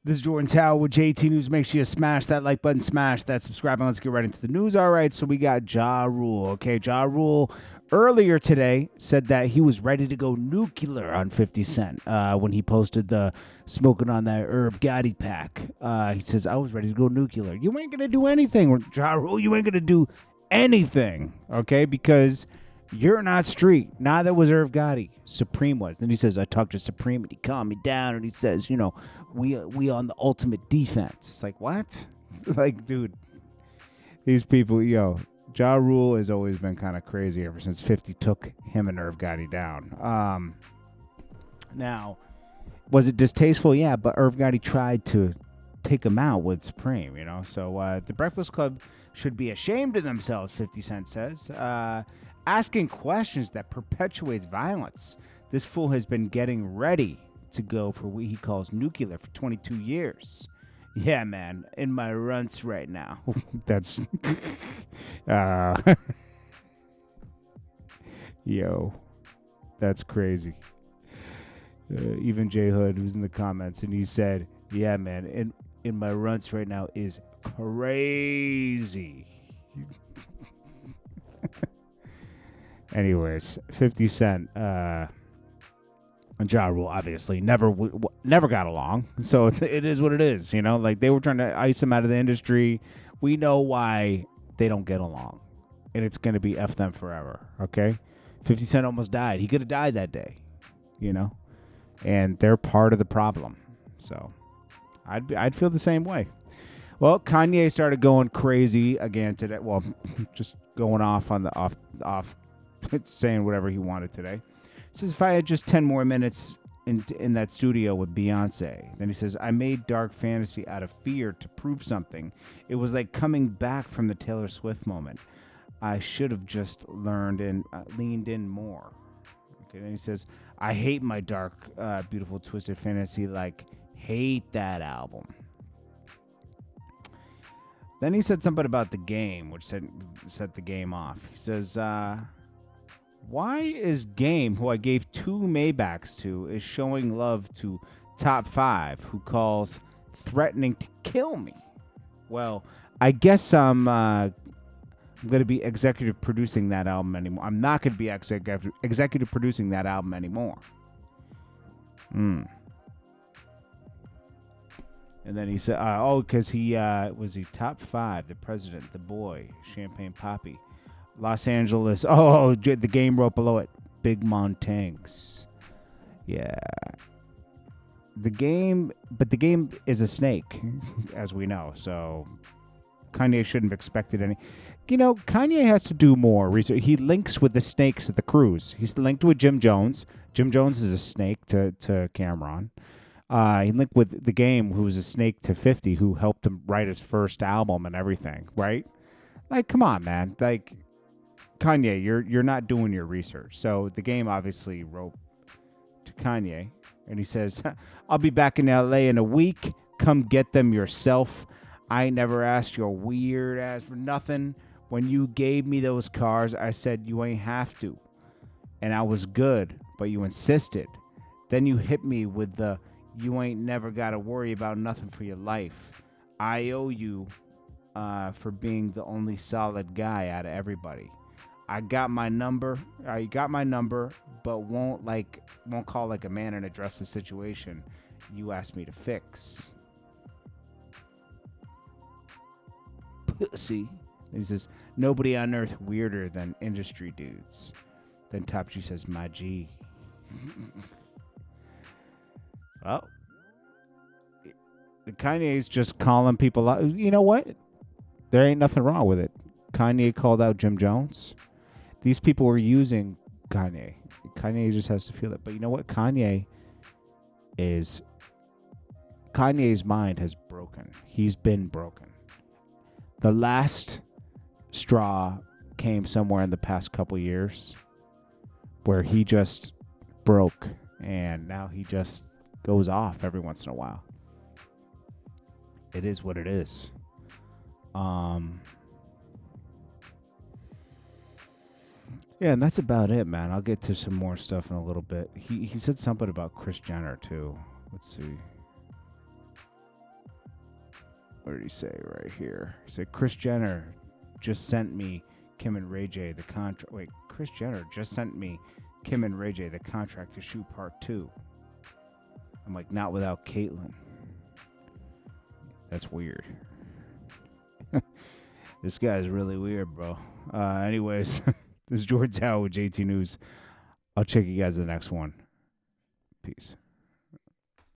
This is Jordan Tower with JT News. Make sure you smash that like button, smash that subscribe, and let's get right into the news. All right, so we got Ja Rule. Okay, Ja Rule earlier today said that he was ready to go nuclear on 50 Cent when he posted the smoking on that Herb Gotti pack. He says, I was ready to go nuclear. You ain't going to do anything, Ja Rule. You ain't going to do anything, okay, because you're not street. Neither was Irv Gotti. Supreme was. Then he says, I talked to Supreme and he calmed me down. And he says, you know, we on the ultimate defense. It's like, what? Like, dude, these people, Ja Rule has always been kind of crazy ever since 50 took him and Irv Gotti down. Now, was it distasteful? Yeah, but Irv Gotti tried to take him out with Supreme, So the Breakfast Club should be ashamed of themselves, 50 Cent says. Asking questions that perpetuates violence. This fool has been getting ready to go for what he calls nuclear for 22 years. Yeah, man, in my runts right now. That's yo, that's crazy. Even J Hood, who's in the comments, and he said, yeah, man, in my runts right now is crazy. Anyways, 50 Cent and Ja Rule obviously never got along. So it is what it is, Like, they were trying to ice him out of the industry. We know why they don't get along. And it's going to be F them forever, okay? 50 Cent almost died. He could have died that day, And they're part of the problem. So I'd feel the same way. Well, Kanye started going crazy again today. Well, just going off on the off saying whatever he wanted today. He says, if I had just 10 more minutes in that studio with Beyonce. Then he says, I made Dark Fantasy out of fear to prove something. It was like coming back from the Taylor Swift moment. I should have just learned and leaned in more. Okay, then he says, I hate my dark, beautiful, twisted fantasy. Like, hate that album. Then he said something about the game, which set the game off. He says, why is Game, who I gave 2 Maybachs to, is showing love to Top 5, who calls threatening to kill me? Well, I guess I'm going to be executive producing that album anymore. I'm not going to be executive producing that album anymore. And then he said, because he was he Top 5, the president, the boy, Champagne Poppy. Los Angeles. The Game wrote below it. Big THNKS. Yeah. The Game is a snake, as we know. So Kanye shouldn't have expected any. Kanye has to do more research. He links with the snakes at the cruise. He's linked with Jim Jones. Jim Jones is a snake to Cameron. He linked with the Game, who was a snake to 50, who helped him write his first album and everything, right? Like, come on, man. Like, Kanye, you're not doing your research. So the Game obviously wrote to Kanye, and he says, I'll be back in LA in a week. Come get them yourself. I never asked your weird ass for nothing. When you gave me those cars, I said you ain't have to. And I was good, but you insisted. Then you hit me with the you ain't never got to worry about nothing for your life. I owe you for being the only solid guy out of everybody. I got my number, but won't call like a man and address the situation you asked me to fix. Pussy. And he says, nobody on earth weirder than industry dudes. Then Top G says, my G. Well, Kanye's just calling people out. You know what? There ain't nothing wrong with it. Kanye called out Jim Jones. These people were using Kanye. Kanye just has to feel it. But you know what? Kanye's mind has broken. He's been broken. The last straw came somewhere in the past couple years where he just broke, and now he just goes off every once in a while. It is what it is. Yeah, and that's about it, man. I'll get to some more stuff in a little bit. He said something about Kris Jenner, too. Let's see. What did he say right here? He said, Kris Jenner just sent me Kim and Ray J the contract. Wait, Kris Jenner just sent me Kim and Ray J the contract to shoot part 2. I'm like, not without Caitlyn. That's weird. This guy's really weird, bro. Anyways, this is JordanTower with JT News. I'll check you guys in the next one. Peace.